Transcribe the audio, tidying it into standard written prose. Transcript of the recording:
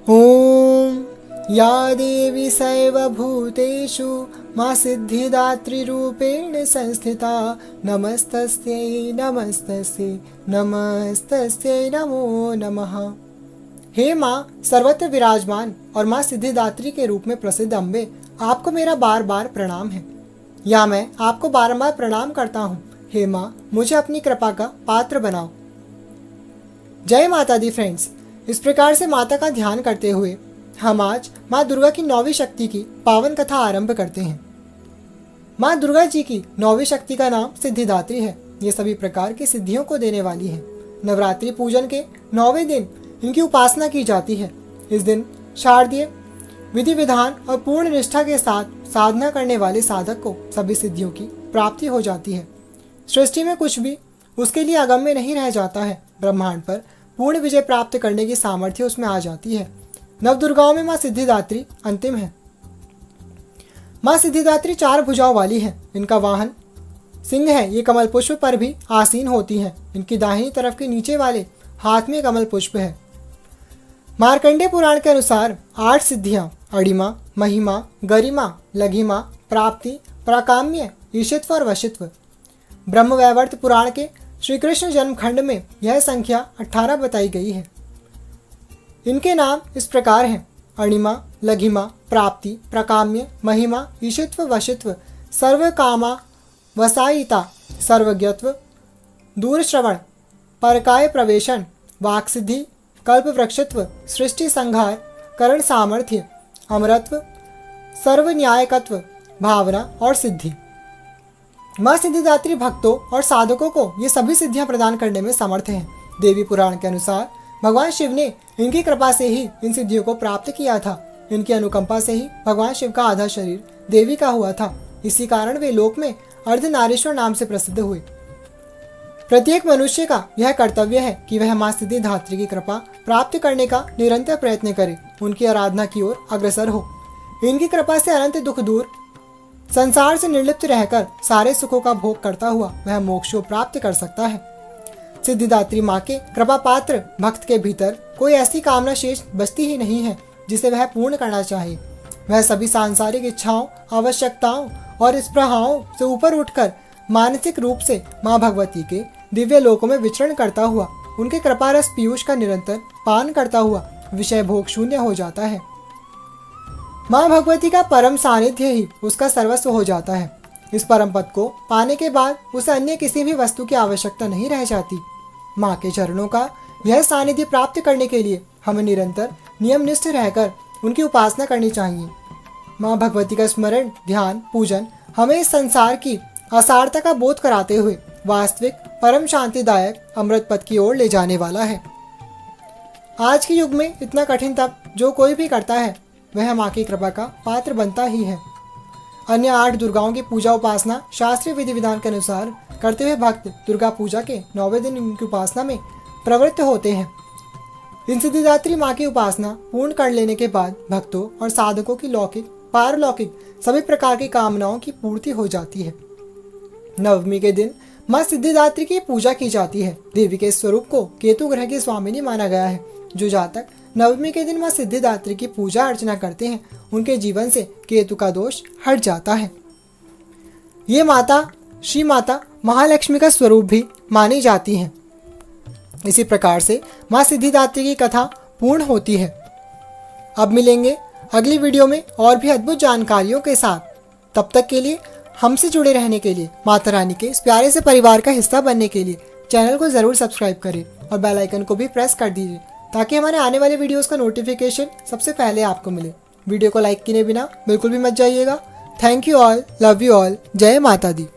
ॐ या देवी सर्वभूतेषु मा सिद्धिदात्रीरूपेण संस्थिता नमस्तस्यै नमस्तस्यै नमस्तस्यै नमो नमः। हे माँ सर्वत्र विराजमान और माँ सिद्धिदात्री के रूप में प्रसिद्ध अम्बे, आपको मेरा बार बार प्रणाम है, या मैं आपको बारंबार प्रणाम करता हूँ। हे माँ मुझे अपनी कृपा का पात्र बनाओ। जय माता दी फ्रेंड्स, इस प्रकार से माता का ध्यान करते हुए हम आज माँ दुर्गा की 9वीं शक्ति की पावन कथा आरंभ करते हैं। माँ दुर्गा जी की 9वीं शक्ति का नाम सिद्धिदात्री है। ये सभी प्रकार की सिद्धियों को देने वाली है। नवरात्रि पूजन के 9वें दिन इनकी उपासना की जाती है। इस दिन शारदीय विधि विधान और पूर्ण निष्ठा के साथ साधना करने वाले साधक को सभी सिद्धियों की प्राप्ति हो जाती है। सृष्टि में कुछ भी उसके लिए अगम्य नहीं रह जाता है। ब्रह्मांड पर पूर्ण विजय प्राप्त करने की सामर्थ्य उसमें आ जाती है। नवदुर्गाओं में माँ सिद्धिदात्री अंतिम है। माँ सिद्धिदात्री 4 भुजाओं वाली है। इनका वाहन सिंह है। ये कमल पुष्प पर भी आसीन होती हैं। इनकी दाहिनी तरफ के नीचे वाले हाथ में कमल पुष्प है। मार्कंडेय पुराण के अनुसार 8 सिद्धियां अणिमा, महिमा, गरिमा, लघिमा, प्राप्ति, प्राकाम्य, ईशित्व और वशित्व। ब्रह्मवैवर्त पुराण के श्री कृष्ण जन्म खंड में यह संख्या 18 बताई गई है। इनके नाम इस प्रकार हैं: अणिमा, लघिमा, प्राप्ति, प्रकाम्य, महिमा, ईशित्व, वशित्व, सर्वकामा वसायिता, सर्वज्ञत्व, दूरश्रवण, परकाय प्रवेशन, वाक्सिद्धि, कल्प वृक्षत्व, सृष्टि संहार, करण सामर्थ्य, अमरत्व, सर्वन्यायकत्व, भावना और सिद्धि। माँ सिद्धिदात्री भक्तों और साधकों को ये सभी सिद्धियां प्रदान करने में समर्थ हैं। देवी पुराण के अनुसार भगवान शिव ने इनकी कृपा से ही इन सिद्धियों को प्राप्त किया था। इनकी अनुकंपा से ही भगवान शिव का आधा शरीर देवी का हुआ था। इसी कारण वे लोक में अर्धनारीश्वर नाम से प्रसिद्ध हुए। प्रत्येक मनुष्य का यह कर्तव्य है कि वह माँ सिद्धिदात्री की कृपा प्राप्त करने का निरंतर प्रयत्न करे, उनकी आराधना की ओर अग्रसर हो। इनकी कृपा से अनंत दुख दूर, संसार से निर्लिप्त रहकर सारे सुखों का भोग करता हुआ वह मोक्ष को प्राप्त कर सकता है। सिद्धिदात्री माँ के कृपा पात्र भक्त के भीतर कोई ऐसी कामना शेष बचती ही नहीं है जिसे वह पूर्ण करना चाहे। वह सभी सांसारिक इच्छाओं, आवश्यकताओं और स्पृहाओं से ऊपर उठकर मानसिक रूप से माँ भगवती के दिव्य लोकों में विचरण करता हुआ उनके कृपा रस पीयूष का निरंतर पान करता हुआ विषय भोग शून्य हो जाता है। माँ भगवती का परम सानिध्य ही उसका सर्वस्व हो जाता है। इस परम पद को पाने के बाद उसे अन्य किसी भी वस्तु की आवश्यकता नहीं रह जाती। माँ के चरणों का यह सानिध्य प्राप्त करने के लिए हमें निरंतर नियमनिष्ठ रहकर उनकी उपासना करनी चाहिए। माँ भगवती का स्मरण, ध्यान, पूजन हमें इस संसार की असारता का बोध कराते हुए वास्तविक परम शांतिदायक अमृत पद की ओर ले जाने वाला है। आज के युग में इतना कठिन तप जो कोई भी करता है वह माँ की कृपा का पात्र बनता ही है। अन्य 8 दुर्गाओं की पूजा उपासना शास्त्रीय विधि विधान के अनुसार करते हुए भक्त दुर्गा पूजा के 9वें दिन इनकी उपासना में प्रवृत्त होते हैं। इन सिद्धिदात्री माँ की उपासना पूर्ण कर लेने के बाद भक्तों और साधकों की लौकिक, पारलौकिक सभी प्रकार की कामनाओं की पूर्ति हो जाती है। नवमी के दिन माँ सिद्धिदात्री की पूजा की जाती है। देवी के स्वरूप को केतु ग्रह की स्वामिनी माना गया है। जो जातक नवमी के दिन माँ सिद्धिदात्री की पूजा अर्चना करते हैं उनके जीवन से केतु का दोष हट जाता है। ये माता श्री माता महालक्ष्मी का स्वरूप भी मानी जाती हैं। इसी प्रकार से माँ सिद्धिदात्री की कथा पूर्ण होती है। अब मिलेंगे अगली वीडियो में और भी अद्भुत जानकारियों के साथ। तब तक के लिए हमसे जुड़े रहने के लिए, माता रानी के इस प्यारे से परिवार का हिस्सा बनने के लिए चैनल को जरूर सब्सक्राइब करें और बेल आइकन को भी प्रेस कर दीजिए ताकि हमारे आने वाले वीडियोस का नोटिफिकेशन सबसे पहले आपको मिले। वीडियो को लाइक किए बिना बिल्कुल भी मत जाइएगा। Thank you all, love you all, जय माता दी।